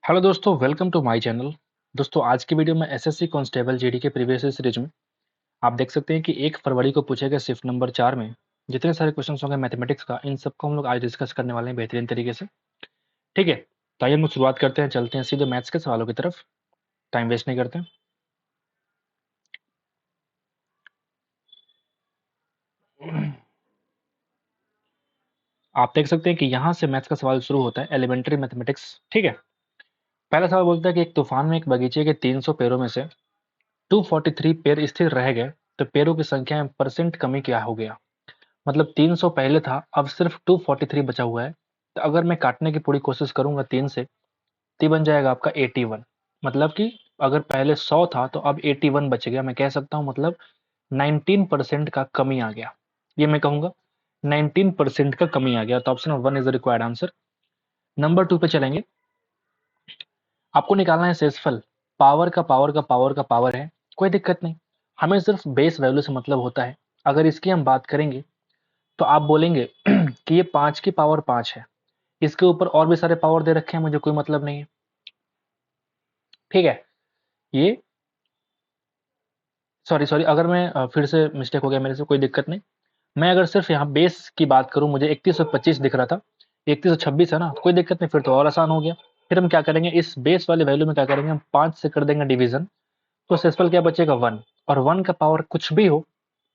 Hello दोस्तों, welcome to my channel. दोस्तों, आज की वीडियो में एसएससी कांस्टेबल जीडी के प्रीवियस सीरीज में आप देख सकते हैं कि 1 फरवरी को पूछे गए शिफ्ट नंबर 4 में जितने सारे क्वेश्चंस होंगे मैथमेटिक्स का, इन सबको हम लोग आज डिस्कस करने वाले हैं बेहतरीन तरीके से। ठीक है, तो आइए हम लोग शुरुआत करते हैं, चलते हैं सीधे मैथ्स के सवालों की तरफ, टाइम वेस्ट नहीं करते हैं। आप देख सकते हैं कि यहाँ से मैथ्स का सवाल शुरू होता है, एलिमेंट्री मैथमेटिक्स। ठीक है, पहला सवाल बोलता है कि एक तूफान में एक बगीचे के 300 पेड़ों में से 243 पेड़ स्थिर रह गए, तो पेड़ों की संख्या में परसेंट कमी क्या हो गया। मतलब 300 पहले था, अब सिर्फ 243 बचा हुआ है। तो अगर मैं काटने की पूरी कोशिश करूंगा 3 से, तो बन जाएगा आपका 81। मतलब कि अगर पहले 100 था तो अब 81 बच गया। मैं कह सकता हूं मतलब 19% का कमी आ गया। ये मैं कहूंगा 19% का कमी आ गया। तो option 1 is the required answer. Number 2 पे चलेंगे। आपको निकालना है शेषफल। पावर का पावर का पावर का पावर है, कोई दिक्कत नहीं, हमें सिर्फ बेस वैल्यू से मतलब होता है। अगर इसकी हम बात करेंगे तो आप बोलेंगे कि ये 5 की पावर 5 है, इसके ऊपर और भी सारे पावर दे रखे हैं, मुझे कोई मतलब नहीं है। ठीक है, ये सॉरी अगर मैं फिर से मिस्टेक हो गया मेरे से, कोई दिक्कत नहीं। मैं अगर सिर्फ यहाँ बेस की बात करूं, मुझे 3125 दिख रहा था, 3126 है ना, कोई दिक्कत नहीं, फिर तो और आसान हो गया। फिर हम क्या करेंगे, इस बेस वाले वैल्यू में क्या करेंगे, हम 5 से कर देंगे डिवीजन, तो शेषफल क्या बचेगा 1। और 1 का पावर कुछ भी हो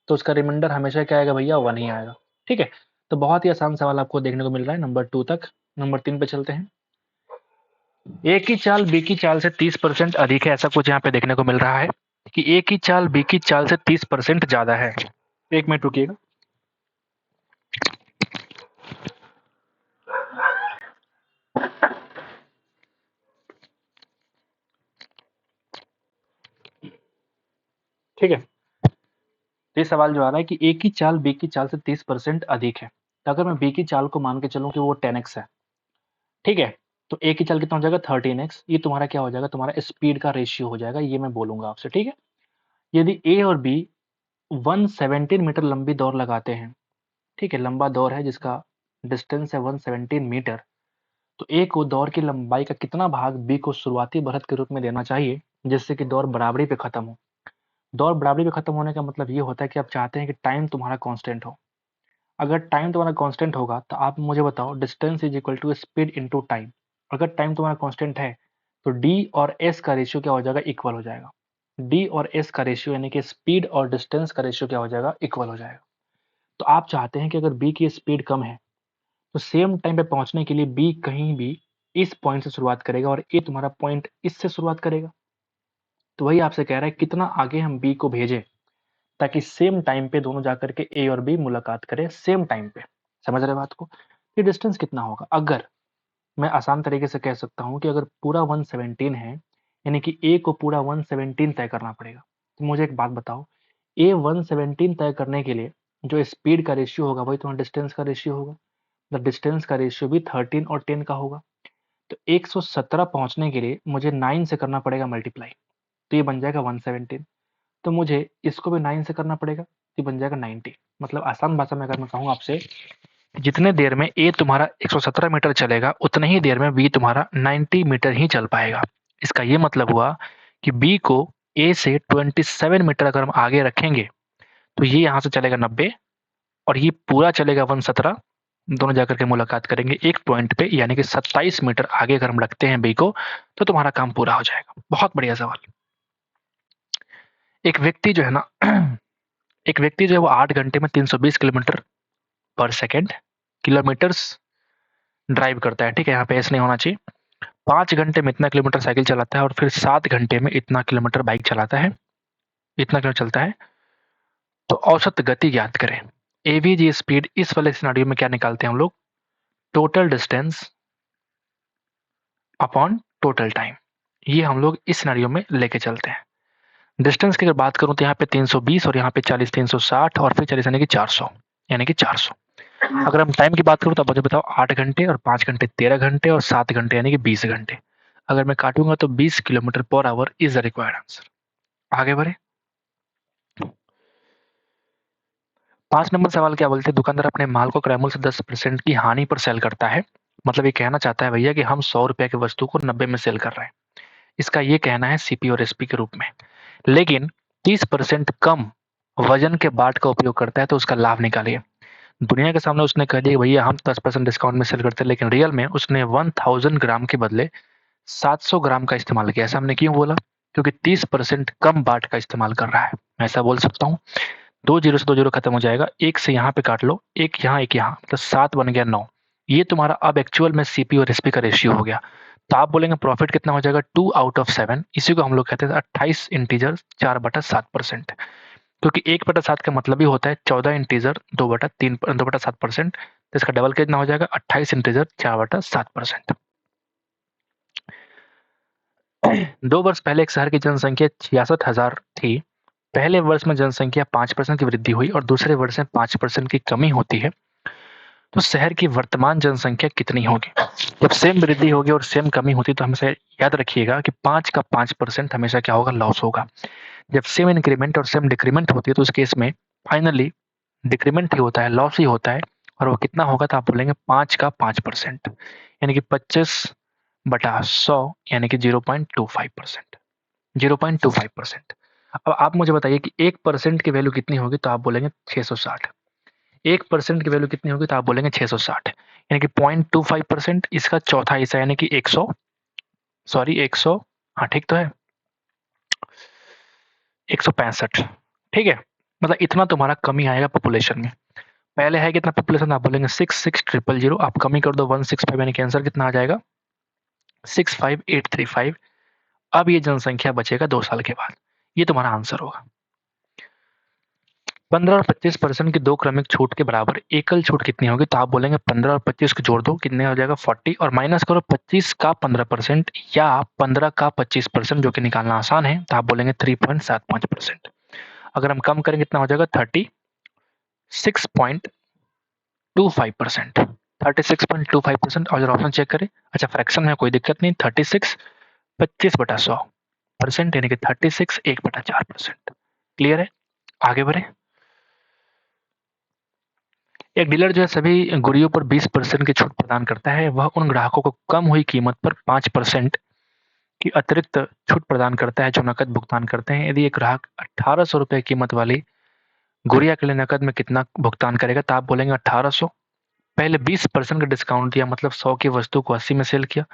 तो उसका रिमाइंडर हमेशा क्या आएगा भैया, 1 ही आएगा। ठीक है, तो बहुत ही आसान सवाल आपको देखने को मिल रहा है नंबर 2 तक। नंबर 3 पे चलते हैं। ए की चाल बी की चाल से 30% अधिक है, ऐसा कुछ यहाँ पे देखने को मिल रहा है कि ए की चाल बी की चाल से 30% ज्यादा है। 1 मिनट रुकिएगा। ठीक है, तो ये सवाल जो आ रहा है कि ए की चाल बी की चाल से 30% अधिक है, तो अगर मैं बी की चाल को मान के चलूं कि वो 10x है, ठीक है, तो ए की चाल कितना हो जाएगा 13x। ये तुम्हारा क्या हो जाएगा, तुम्हारा स्पीड का रेशियो हो जाएगा, ये मैं बोलूंगा आपसे। ठीक है, यदि ए और बी 117 मीटर लंबी दौड़ लगाते हैं, ठीक है, लंबा दौड़ है जिसका डिस्टेंस है 117 मीटर, तो ए को दौड़ की लंबाई का कितना भाग बी को शुरुआती बढ़त के रूप में देना चाहिए, जिससे कि दौड़ बराबरी पे खत्म हो। दौड़ बराबरी पे खत्म होने का मतलब ये होता है कि आप चाहते हैं कि टाइम तुम्हारा कांस्टेंट हो। अगर टाइम तुम्हारा कांस्टेंट होगा तो आप मुझे बताओ, distance is equal to speed into time. अगर टाइम तुम्हारा कांस्टेंट है तो डी और एस का रेशियो क्या हो जाएगा, इक्वल हो जाएगा। डी और एस का रेशियो यानी कि स्पीड और डिस्टेंस का रेशियो क्या हो जाएगा, इक्वल हो जाएगा। तो आप चाहते हैं कि अगर बी की स्पीड कम है तो सेम टाइम पे पहुंचने के लिए बी कहीं भी इस पॉइंट से शुरुआत करेगा और ए तुम्हारा पॉइंट इससे शुरुआत करेगा। तो वही आपसे कह रहा है कितना आगे हम बी को भेजें ताकि सेम टाइम पे दोनों जाकर के ए और बी मुलाकात करें सेम टाइम पे। समझ रहे बात को। ये डिस्टेंस कितना होगा, अगर मैं आसान तरीके से कह सकता हूं कि अगर पूरा 117 है, यानी कि ए को पूरा 117 तय करना पड़ेगा। तो मुझे एक बात बताओ, ए 117 तय करने के लिए जो स्पीड का रेशियो होगा वही तुम्हारा डिस्टेंस का रेशियो होगा। द डिस्टेंस का रेशियो भी 13 और 10 का होगा। तो 117 पहुंचने के लिए मुझे 9 से करना पड़ेगा मल्टीप्लाई, तो ये बन जाएगा 117। तो मुझे इसको भी 9 से करना पड़ेगा, तो ये बन जाएगा 90। मतलब आसान भाषा में अगर मैं कहूँ आपसे, जितने देर में ए तुम्हारा 117 मीटर चलेगा उतने ही देर में बी तुम्हारा 90 मीटर ही चल पाएगा। इसका ये मतलब हुआ कि बी को ए से 27 मीटर अगर हम आगे रखेंगे तो ये यहाँ से चलेगा 90 और ये पूरा चलेगा 117। दोनों जाकर के मुलाकात करेंगे एक पॉइंट पे, यानी कि 27 मीटर आगे अगर हम रखते हैं बी को तो तुम्हारा काम पूरा हो जाएगा। बहुत बढ़िया सवाल। एक व्यक्ति जो है ना एक व्यक्ति जो है वो 8 घंटे में 320 किलोमीटर पर सेकेंड किलोमीटर्स ड्राइव करता है। ठीक है, यहाँ पे ऐसे नहीं होना चाहिए। 5 घंटे में इतना किलोमीटर साइकिल चलाता है और फिर 7 घंटे में इतना किलोमीटर बाइक चलाता है, इतना किलोमीटर चलता है। तो औसत गति ज्ञात करें। एवीजी स्पीड, इस वाले सिनारियो में क्या निकालते हैं हम लोग, total distance upon total time. ये हम लोग इस सिनारियो में लेके चलते हैं। डिस्टेंस की अगर बात करूं तो यहाँ पे 320 और यहाँ पे 40, 360 और फिर 40 यानी कि 400, यानी कि 400। अगर हम टाइम की बात करूं तो मुझे बताओ, 8 घंटे और 5 घंटे 13 घंटे और 7 घंटे यानी कि 20 घंटे। अगर मैं काटूंगा तो 20 kilometre per hour is the required answer. आगे बढ़े। 5 नंबर सवाल क्या बोलते हैं, दुकानदार अपने माल को क्रय मूल्य से 10% की हानि पर सेल करता है, मतलब ये कहना चाहता है भैया कि हम 100 रुपए की वस्तु को 90 में सेल कर रहे हैं। इसका ये कहना है सीपी और एसपी के रूप में। लेकिन 30% कम वजन के बाट का उपयोग करता है तो उसका लाभ निकालिए। दुनिया के सामने उसने कह दिया भैया हम 10% डिस्काउंट में सेल करते हैं, लेकिन रियल में उसने 1000 ग्राम के बदले 700 ग्राम का इस्तेमाल किया। ऐसा हमने क्यों बोला? क्योंकि 30% कम बाट का इस्तेमाल कर रहा है। मैं ऐसा बोल सकता हूँ। 2 जीरो से 2 जीरो खत्म हो जाएगा, एक से यहाँ पे काट लो, एक यहाँ, मतलब 7 बन गया 9। ये तुम्हारा अब एक्चुअल में सीपी और एसपी का रेशियो हो गया। तो आप बोलेंगे प्रॉफिट कितना हो जाएगा? 2 आउट ऑफ 7। इसी को हम लोग कहते हैं 28 इंटीजर 4/7%। क्योंकि 1/7 का मतलब ही होता है 14 इंटीजर 2/7%। तो इसका डबल कितना हो जाएगा? 28 इंटीजर 4/7%। 2 वर्ष पहले एक शहर की जनसंख्या 66,000 थी। पहले वर्ष में जनसंख्या 5% की वृद्धि हुई और दूसरे वर्ष में 5% की कमी होती है, तो शहर की वर्तमान जनसंख्या कितनी होगी? जब सेम वृद्धि होगी और सेम कमी होती तो हमेशा याद रखिएगा कि 5 का 5% हमेशा क्या होगा? लॉस होगा। जब सेम इंक्रीमेंट और सेम डिक्रीमेंट होती है तो उस केस में फाइनली डिक्रीमेंट ही होता है, लॉस ही होता है। और वो कितना होगा? तो आप बोलेंगे 5 का 5%, यानी कि 25/100, यानी कि 0.25%। 0.25%। अब आप मुझे बताइए कि 1% की वैल्यू कितनी होगी? तो आप बोलेंगे 660। 1% की वैल्यू कितनी होगी? तो आप बोलेंगे 660, यानी कि 0.25%। इसका चौथा हिस्सा यानी कि 100, सॉरी 100, हाँ ठीक तो है, 165। ठीक है, मतलब इतना तुम्हारा कमी आएगा पॉपुलेशन में। पहले है कितना पॉपुलेशन? आप बोलेंगे 66,000। आप कमी कर दो 165, यानी कि आंसर कितना आ जाएगा? 65835। अब ये जनसंख्या बचेगा 2 साल के बाद। ये तुम्हारा आंसर होगा। 15 और 25% की 2 क्रमिक छूट के बराबर एकल छूट कितनी होगी? तो आप बोलेंगे 15 और 25 को जोड़ दो, कितने हो जाएगा? 40, और माइनस करो 25 का 15% या 15 का 25%, जो कि निकालना आसान है। तो आप बोलेंगे 3.75%। अगर हम कम करेंगे कितना हो जाएगा? 36.25%। 36.25%। और जरा ऑप्शन चेक करें। अच्छा, फ्रैक्शन है, कोई दिक्कत नहीं। 36 25/100%, यानी कि 36 1/4%। क्लियर है? आगे बढ़े। एक डीलर जो है सभी गुड़ियों पर 20% की छूट प्रदान करता है। वह उन ग्राहकों को कम हुई कीमत पर 5% की अतिरिक्त छूट प्रदान करता है जो नकद भुगतान करते हैं। यदि एक ग्राहक 1800 रुपए कीमत वाली गुड़िया के लिए नकद में कितना भुगतान करेगा? तो आप बोलेंगे 1800। पहले 20% का डिस्काउंट दिया, मतलब 100 की वस्तु को 80 में सेल किया।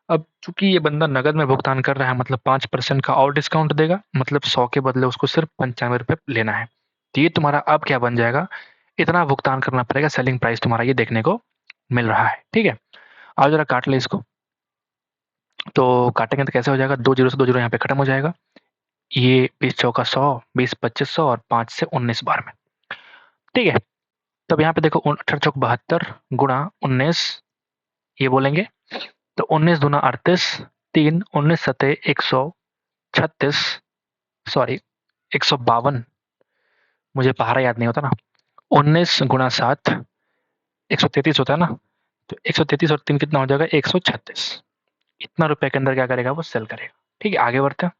अब चूंकि ये बंदा नगद में भुगतान कर रहा है, मतलब 5% का और डिस्काउंट देगा, मतलब 100 के बदले उसको सिर्फ 95 रुपए लेना है। तो ये तुम्हारा अब क्या बन जाएगा? इतना भुगतान करना पड़ेगा, सेलिंग प्राइस तुम्हारा ये देखने को मिल रहा है। ठीक है, आप जरा काट ले इसको। तो काटेंगे तो कैसे हो जाएगा? 2 जीरो से 2 जीरो यहाँ पे खत्म हो जाएगा। ये 20 चौका 100, 20 2500 और 5 से 19 बार में। ठीक है, तब यहाँ पे देखो 18 चौक 72 गुणा 19, ये बोलेंगे तो 19 दूना 38, 3 19 सते 136, सॉरी 152, मुझे पहाड़ा याद नहीं होता ना। 19 गुणा 7 133 होता है ना, तो 133 और 3 कितना हो जाएगा? 136। इतना रुपए के अंदर क्या करेगा? वो सेल करेगा। ठीक है, आगे बढ़ते हैं।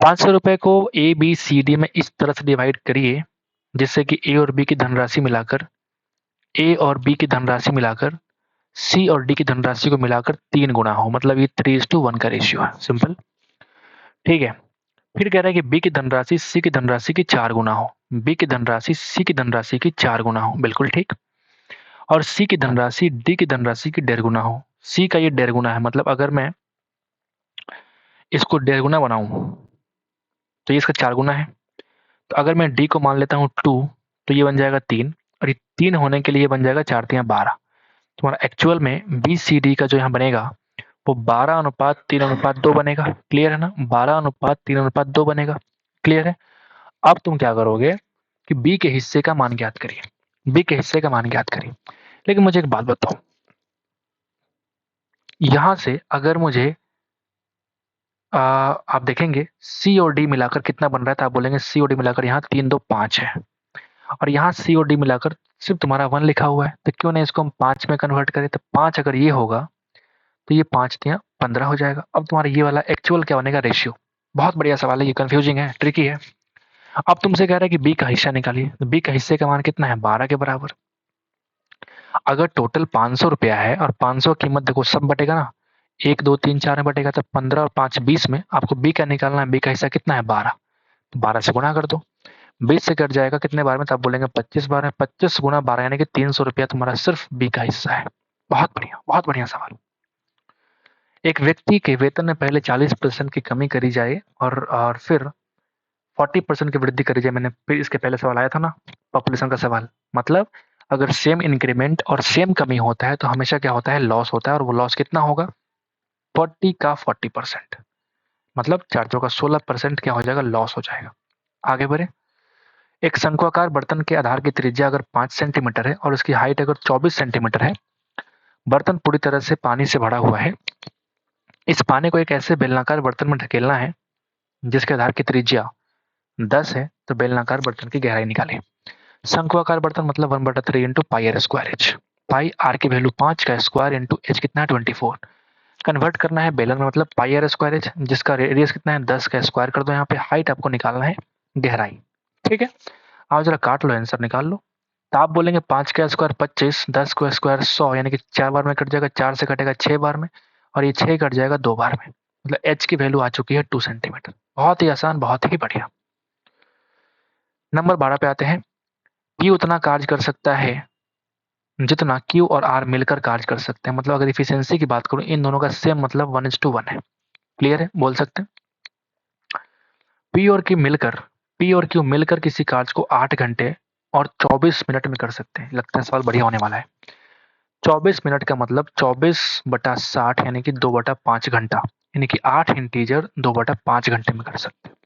500 रुपए को ए बी सी डी में इस तरह से डिवाइड करिए जिससे कि ए और बी की धनराशि मिलाकर सी और डी की धनराशि को मिलाकर 3 गुना हो, मतलब ये 3:1 का रेशियो है। सिंपल। ठीक है, फिर कह रहा है कि बी की धनराशि सी की धनराशि की 4 गुना हो। बी की धनराशि सी की धनराशि की 4 गुना हो, बिल्कुल ठीक। और सी की धनराशि डी की धनराशि की 1.5 गुना हो। सी का ये 1.5 गुना है, मतलब अगर मैं इसको 1.5 गुना बनाऊं तो ये इसका 4 गुना है। तो अगर मैं डी को मान लेता हूँ 2, तो ये बन जाएगा 3, और ये 3 होने के लिए बन जाएगा 4 3 12। तुम्हारा एक्चुअल में बी सी डी का जो यहाँ बनेगा वो 12:3:2 बनेगा। क्लियर है ना? 12:3:2 बनेगा। क्लियर है? अब तुम क्या करोगे कि बी के हिस्से का मान ज्ञात करिए। बी के हिस्से का मान ज्ञात करिए। लेकिन मुझे एक बात बताओ, यहां से अगर मुझे आप देखेंगे सी और डी मिलाकर कितना बन रहा है, तो आप बोलेंगे सी और डी मिलाकर यहाँ 3 2 5 है, और यहाँ सी और डी मिलाकर सिर्फ तुम्हारा 1 लिखा हुआ है। तो क्यों नहीं इसको हम 5 में कन्वर्ट करें? तो 5 अगर ये होगा तो ये 5 तिया 15 हो जाएगा। अब तुम्हारा ये वाला एक्चुअल क्या बनेगा? रेशियो। बहुत बढ़िया सवाल है, ये कंफ्यूजिंग है, ट्रिकी है। अब तुमसे कह रहा है कि बी का हिस्सा निकालिए, तो बी का हिस्से का मान कितना है? 12 के बराबर। अगर टोटल 500 रुपया है और 500 कीमत देखो सब बटेगा ना, 1 2 3 4 में बटेगा, तो 15 और 5 20 में आपको बी का निकालना है। बी का हिस्सा कितना है 12, तो 12 से गुणा कर दो। 20 से कट जाएगा कितने बार में, तो आप बोलेंगे 25 बार में। 25 गुणा 12 यानी कि 300 रुपया तुम्हारा सिर्फ बी का हिस्सा है। बहुत बढ़िया सवाल। एक व्यक्ति के वेतन में पहले 40% की कमी करी जाए और फिर 40% की वृद्धि करी जाए। मैंने फिर इसके पहले सवाल आया था ना, पॉपुलेशन का सवाल। मतलब अगर सेम इंक्रीमेंट और सेम कमी होता है तो हमेशा क्या होता है, लॉस होता है। और वो लॉस कितना होगा, 40 का 40%, मतलब 4 का 16% क्या हो जाएगा, लॉस हो जाएगा। आगे बढ़े। एक शंक्वाकार बर्तन के आधार की त्रिज्या अगर 5 सेंटीमीटर है और उसकी हाइट अगर 24 सेंटीमीटर है, बर्तन पूरी तरह से पानी से भरा हुआ है। इस पानी को एक ऐसे बेलनाकार बर्तन में ढकेलना है जिसके आधार की त्रिज्या 10 है, तो बेलनाकार बर्तन की गहराई निकालें। शंक्वाकार बर्तन मतलब 1/3 into pi r square h. Pi r की वैल्यू 5 का स्क्वायर इंटू एच कितना है 24। कन्वर्ट करना है बेलन में, मतलब पाई आर स्क्वायर एच, जिसका रेडियस कितना है 10 का स्क्वायर कर दो। यहाँ पे हाइट आपको निकालना है गहराई। ठीक है, आओ जरा काट लो, आंसर निकाल लो। तो आप बोलेंगे 5 का स्क्वायर 25, 10 का स्क्वायर 100, यानी कि 4 बार में कट जाएगा, 4 से कटेगा 6 बार में, और ये 6 कट जाएगा 2 बार में। मतलब एच की वैल्यू आ चुकी है 2 सेंटीमीटर। बहुत ही आसान, बहुत ही बढ़िया। नंबर 12 पे आते हैं। पी उतना कार्य कर सकता है जितना क्यू और आर मिलकर कार्य कर सकते हैं। मतलब अगर इफिशियंसी की बात करूं, इन दोनों का सेम मतलब 1:1 है। क्लियर है, बोल सकते हैं। पी और क्यू मिलकर किसी कार्य को 8 घंटे और 24 मिनट में कर सकते हैं। लगता है सवाल बढ़िया होने वाला है। 24 मिनट का मतलब 24/60 यानी कि 2/5 घंटा, यानी कि 8 इंटीजर 2/5 घंटे में कर सकते हैं।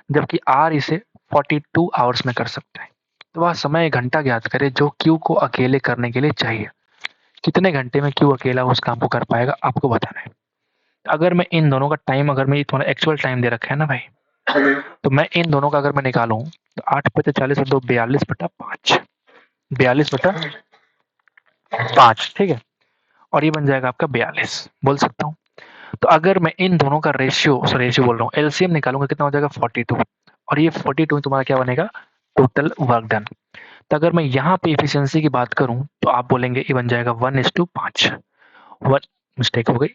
जबकि आर इसे 42 आवर्स में कर सकते हैं। तो वह समय घंटा ज्ञात करे जो क्यू को अकेले करने के लिए चाहिए। कितने घंटे में क्यू अकेला उस काम को कर पाएगा, आपको बताना है। अगर मैं इन दोनों का टाइम, अगर मैं तुम्हारा एक्चुअल टाइम दे रखा है ना भाई, तो मैं इन दोनों का अगर मैं निकालूं तो 8 × 40 और 2 42/5, 42/5, ठीक है। और ये बन जाएगा आपका 42, बोल सकता हूँ। तो अगर मैं इन दोनों का रेशियो बोल रहा हूँ, एलसीएम निकालूंगा, कितना हो जाएगा 42। और ये 42 तुम्हारा क्या बनेगा, टोटल वर्क डन। तो अगर मैं यहाँ पे इफिशियंसी की बात करूं तो आप बोलेंगे ये बन जाएगा 1:5। मिस्टेक हो गई,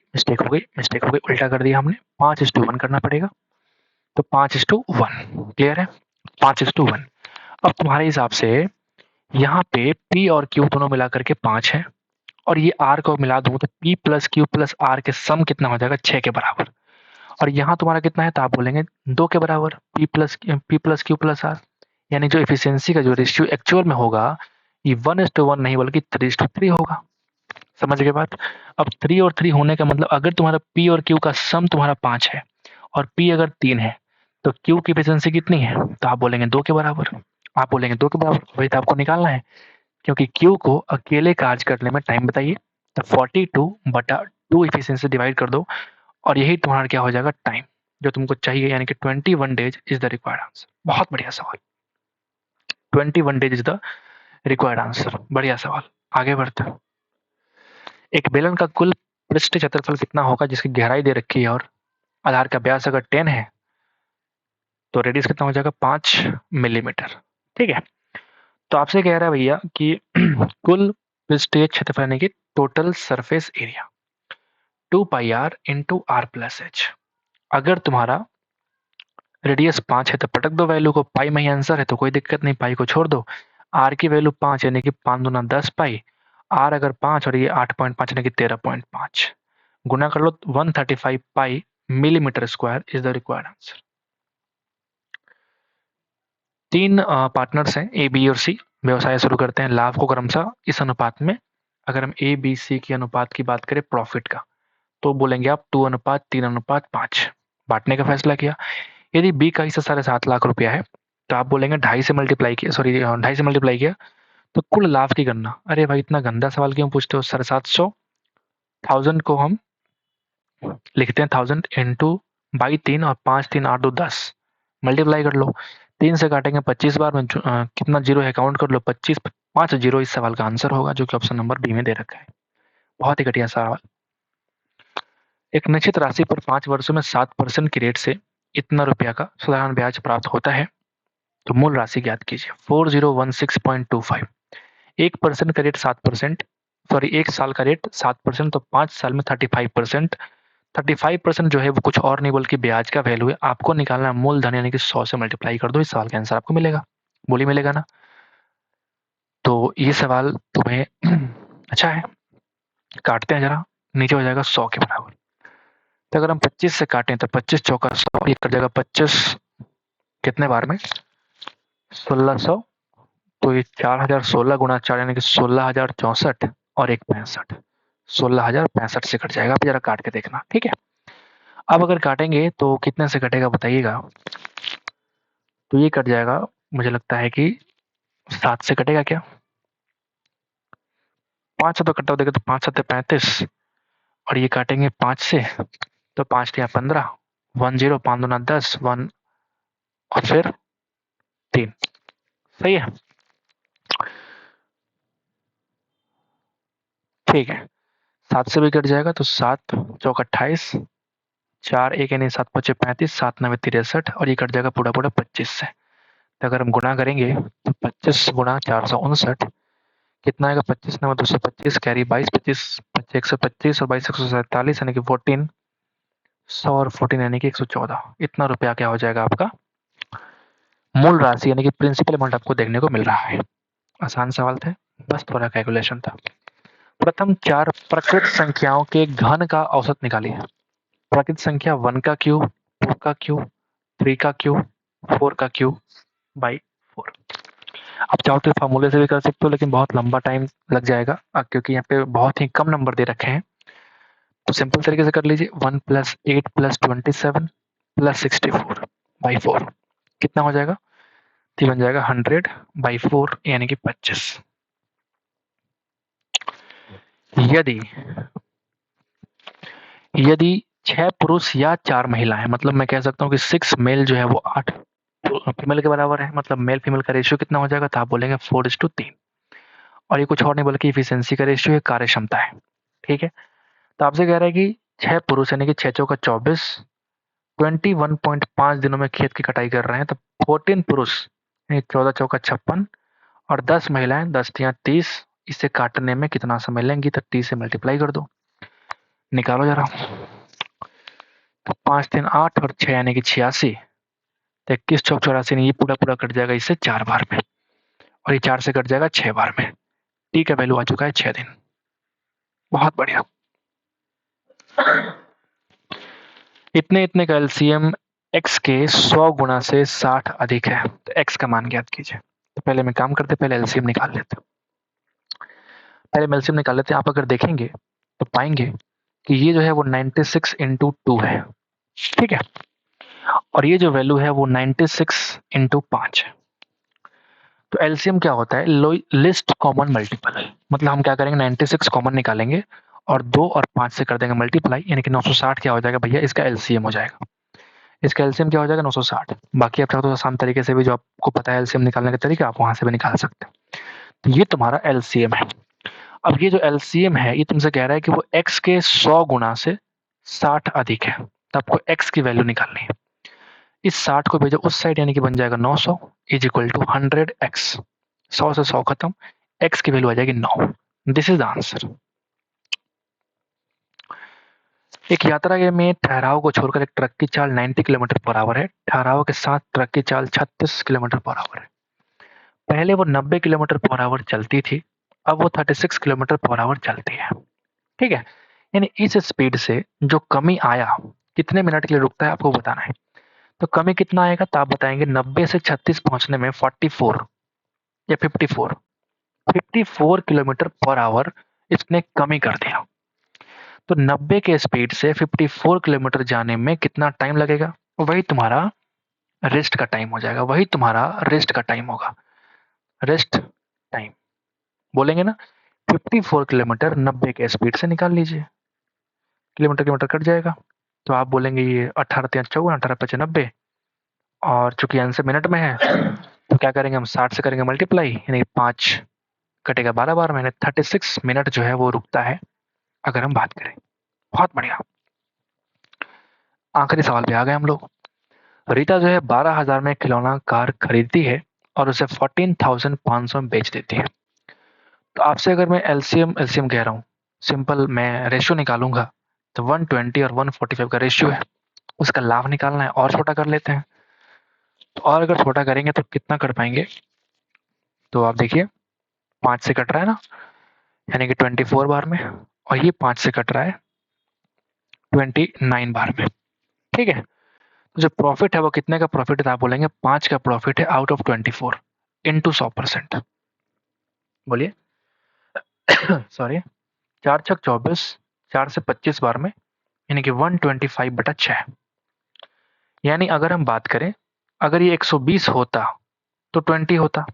उल्टा कर दिया हमने। 5:1 करना पड़ेगा, तो 5:1। क्लियर है, 5:1। अब तुम्हारे हिसाब से यहाँ पे पी और क्यू दोनों मिला करके 5 है, और ये आर को मिला दूं तो p plus q plus r के सम कितना हो जाएगा, 6 के बराबर। और यहाँ तुम्हारा कितना है, तो आप बोलेंगे 2 के बराबर, p plus q plus r. यानी जो एफिशिएंसी का जो रेशियो एक्चुअल में होगा, ये 1:1 नहीं बल्कि 3:3 होगा। समझ गए बात। अब 3 और 3 होने का मतलब, अगर तुम्हारा पी और क्यू का सम तुम्हारा 5 है और पी अगर 3 है, तो क्यू की एफिशिएंसी कितनी है, तो आप बोलेंगे 2 के बराबर। आप बोलेंगे 2 के बराबर, वही तो आपको निकालना है। क्योंकि क्यू को अकेले कार्य करने में टाइम बताइए, तो 42/2 एफिशिएंसी डिवाइड कर दो, और यही तुम्हारा क्या हो जाएगा, टाइम जो तुमको चाहिए, यानी कि 21 days is the required answer. बहुत बढ़िया सवाल, 21 days is the required answer. बढ़िया सवाल। आगे बढ़ते हैं। एक बेलन का कुल पृष्ठ क्षेत्रफल कितना होगा जिसकी गहराई दे रखी है और आधार का व्यास अगर 10 है, तो रेडियस कितना हो जाएगा 5 मिलीमीटर। ठीक है, तो आपसे कह रहा है भैया कि कुल पृष्ठीय क्षेत्रफल यानी कि total surface area 2πr into r plus h. अगर तुम्हारा रेडियस 5 है तो पटक दो वैल्यू को, पाई में ही आंसर है तो कोई दिक्कत नहीं, पाई को छोड़ दो। आर की वैल्यू 5 यानी कि 5 दूना 10 पाई। आर अगर 5 और ये 8.5 यानी कि 13.5, गुना कर लो 135 pi millimetre square is the required answer. 3 partners हैं ए बी और सी, व्यवसाय शुरू करते हैं। लाभ को क्रमशः इस अनुपात में, अगर हम ए बी सी की अनुपात की बात करें प्रॉफिट का, तो बोलेंगे आप 2:3:5 बांटने का फैसला किया। यदि बी का हिस्सा 7.5 लाख रुपया है, तो आप बोलेंगे 2.5 से मल्टीप्लाई किया, 2.5 से मल्टीप्लाई किया तो कुल लाभ की गणना। अरे भाई इतना गंदा सवाल क्यों पूछते हो, 750, 1000 को हम लिखते हैं 1000 इंटू बाई 3 और 5 3 8 2 10, मल्टीप्लाई कर लो। 3 से काटेंगे 25 बार में, कितना जीरो है काउंट कर लो, 25 5 जीरो इस सवाल का आंसर होगा, जो कि ऑप्शन नंबर बी में दे रखा है। बहुत ही घटिया सवाल। एक निश्चित राशि पर 5 वर्षों में 7% की रेट से इतना रुपया का साधारण ब्याज प्राप्त होता है, तो मूल राशि ज्ञात कीजिए। 4016.25 1% का रेट 7%, सॉरी 1 साल का रेट 7%, तो 5 साल में 35%। 35% जो है वो कुछ और नहीं बल्कि ब्याज का वैल्यू है। आपको निकालना है मूलधन, यानी कि 100 से मल्टीप्लाई कर दो, इस सवाल का आंसर आपको मिलेगा। बोली मिलेगा ना? तो ये सवाल तुम्हें अच्छा है। काटते हैं जरा, नीचे हो जाएगा 100 के बराबर। तो अगर हम 25 से काटें तो 25 चौका 100, ये कर जाएगा 25 कितने बार में? 1600। तो ये 4016 गुणा 4 यानी कि 16,064 और एक 65, 16,065 से कट जाएगा। आप जरा काट के देखना, ठीक है? अब अगर काटेंगे तो कितने से कटेगा बताइएगा? तो ये कट जाएगा, मुझे लगता है कि 7 से कटेगा क्या? 5 से तो कटा देगा, तो 5 7 35, और ये काटेंगे 5 से तो 5 या 15, 10 5 दूना 10, 1 और फिर 3। सही है, ठीक है। 7 से भी कट जाएगा तो 7 चौक 28, 4 1 यानी 7 5 35, 7 9 63, और ये कट जाएगा पूरा पूरा 25 से। तो अगर हम गुणा करेंगे तो 25 गुणा 459 कितना आएगा? 25 9 225, कैरी 22 25 25 125 और 22 147 यानी कि 14 100 और 14 यानी कि 114। इतना रुपया क्या हो जाएगा आपका? मूल राशि यानी कि प्रिंसिपल अमाउंट आपको देखने को मिल रहा है। आसान सवाल थे, बस थोड़ा कैलकुलेशन था। प्रथम 4 प्रकृत संख्याओं के घन का औसत निकालिए। प्रकृत संख्या 1 का क्यूब, 2 का क्यूब, 3 का क्यूब, 4 का क्यूब बाई 4। आप चाहो तो फार्मूले से भी कर सकते हो, लेकिन बहुत लंबा टाइम लग जाएगा क्योंकि यहाँ पे बहुत ही कम नंबर दे रखे हैं। तो सिंपल तरीके से कर लीजिए, 1 + 8 + 27 + 64 बाई 4 कितना हो जाएगा? तो बन जाएगा 100 बाई 4 यानी कि 25। यदि यदि 6 पुरुष या 4 महिलाएं, मतलब मैं कह सकता हूँ कि 6 मेल जो है वो 8 फीमेल के बराबर है, मतलब मेल फीमेल का रेशियो कितना हो जाएगा? तो आप बोलेंगे 4:3। और ये कुछ और नहीं बल्कि इफिशियंसी का रेशियो है, कार्य क्षमता है, ठीक है? तो आपसे कह रहा है कि 6 पुरुष यानी कि 6 चौका 24 21.5 दिनों में खेत की कटाई कर रहे हैं, तो 14 पुरुष 14 चौका 56 और 10 महिलाएं 10 तिया 30, इसे काटने में कितना समय लेंगी? तो 30 से मल्टीप्लाई कर दो, निकालो जरा। तो 5 3 8 और 6 यानी कि 86, तो 21 चौक 84 नहीं, ये पूरा पूरा कट जाएगा इससे 4 बार में, और ये 4 से कट जाएगा 6 बार में। टी का वैल्यू आ चुका है 6 दिन। बहुत बढ़िया। इतने इतने का एलसीएम x के 100 गुना से 60 अधिक है, तो x का मान ज्ञात कीजिए। तो पहले मैं काम करते, पहले एलसीएम निकाल लेते। पहले एलसीएम निकाल लेते। आप अगर देखेंगे तो पाएंगे कि ये जो है वो 96 × 2 है, ठीक है? और ये जो वैल्यू है वो 96 × 5 है। तो एलसीएम क्या होता है? List common multiple. मतलब हम क्या करेंगे, 96 कॉमन निकालेंगे और 2 और 5 से कर देंगे मल्टीप्लाई, यानी कि 960 क्या हो जाएगा भैया? इसका एलसीएम हो जाएगा। इसका एलसीएम क्या हो जाएगा? 960। बाकी आप चाहो तो आसान तरीके से भी, जो आपको पता है एलसीएम निकालने का तरीका, आप वहां से भी निकाल सकते हैं। तो ये तुम्हारा एलसीएम है। अब ये जो एलसीएम है, ये तुमसे कह रहा है कि वो x के 100 गुना से 60 अधिक है, तो आपको x की वैल्यू निकालनी है। इस 60 को भेजो उस साइड, यानी कि बन जाएगा 900 = 100x। 100 से 100 खत्म, x की वैल्यू आ जाएगी 9। This is the answer. एक यात्रा में ठहराव को छोड़कर एक ट्रक की चाल 90 km/h है। ठहराव के साथ ट्रक की चाल 36 km/h है। पहले वो 90 km/h चलती थी, अब वो 36 km/h चलती है, ठीक है? यानी इस स्पीड से जो कमी आया, कितने मिनट के लिए रुकता है आपको बताना है। तो कमी कितना आएगा? तो आप बताएंगे 90 से 36 पहुंचने में 44 या 54 km/h इसने कमी कर दिया। तो 90 के स्पीड से 54 किलोमीटर जाने में कितना टाइम लगेगा? वही तुम्हारा रेस्ट का टाइम हो जाएगा, वही तुम्हारा रेस्ट का टाइम होगा। रेस्ट टाइम बोलेंगे ना, 54 किलोमीटर 90 के स्पीड से निकाल लीजिए, किलोमीटर किलोमीटर कट जाएगा। तो आप बोलेंगे ये 18 3 54, 18 5 90, और चूंकि आंसर मिनट में है तो क्या करेंगे हम, 60 से करेंगे मल्टीप्लाई, यानी 5 कटेगा 12 बार में, 36 मिनट जो है वो रुकता है अगर हम बात करें। बहुत बढ़िया। आखिरी सवाल पे आ गए हम लोग। रीता जो है 12,000 में खिलौना कार खरीदती है और उसे 14,500 में बेच देती है। तो आपसे अगर मैं एलसीएम कह रहा हूँ, सिंपल मैं रेशियो निकालूंगा, तो 120 और 145 का रेशियो है, उसका लाभ निकालना है और छोटा कर लेते हैं। तो और अगर छोटा करेंगे तो कितना कर पाएंगे, तो आप देखिए 5 से कट रहा है ना, यानी कि 24 बार में, और ये 5 से कट रहा है 29 बार में। ठीक है, तो जो प्रॉफिट है वो कितने का प्रॉफिट है, तो आप बोलेंगे 5 का प्रॉफिट है आउट ऑफ 24 इंटू 100%। बोलिए सॉरी, 4 छक 24, 4 से 25 बार में, यानी कि 125/6। यानी अगर हम बात करें, अगर ये 120 होता तो 20 होता,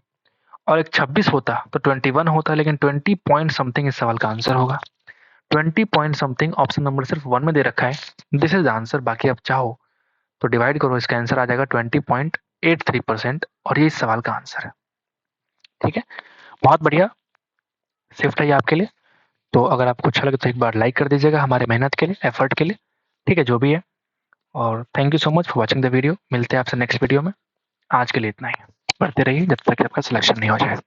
और एक 26 होता तो 21 होता, लेकिन 20 पॉइंट समथिंग इस सवाल का आंसर होगा। 20 पॉइंट समथिंग ऑप्शन नंबर सिर्फ 1 में दे रखा है, दिस इज द आंसर। बाकी आप चाहो तो डिवाइड करो, इसका आंसर आ जाएगा 20.83%, और ये इस सवाल का आंसर है। ठीक है, बहुत बढ़िया, शिफ्ट है ये आपके लिए। तो अगर आपको अच्छा लगे तो एक बार लाइक कर दीजिएगा हमारे मेहनत के लिए, एफर्ट के लिए। ठीक है, जो भी है, और thank you so much for watching the video. मिलते हैं आपसे नेक्स्ट वीडियो में। आज के लिए इतना ही, पढ़ते रहिए जब तक कि आपका सिलेक्शन नहीं हो जाए।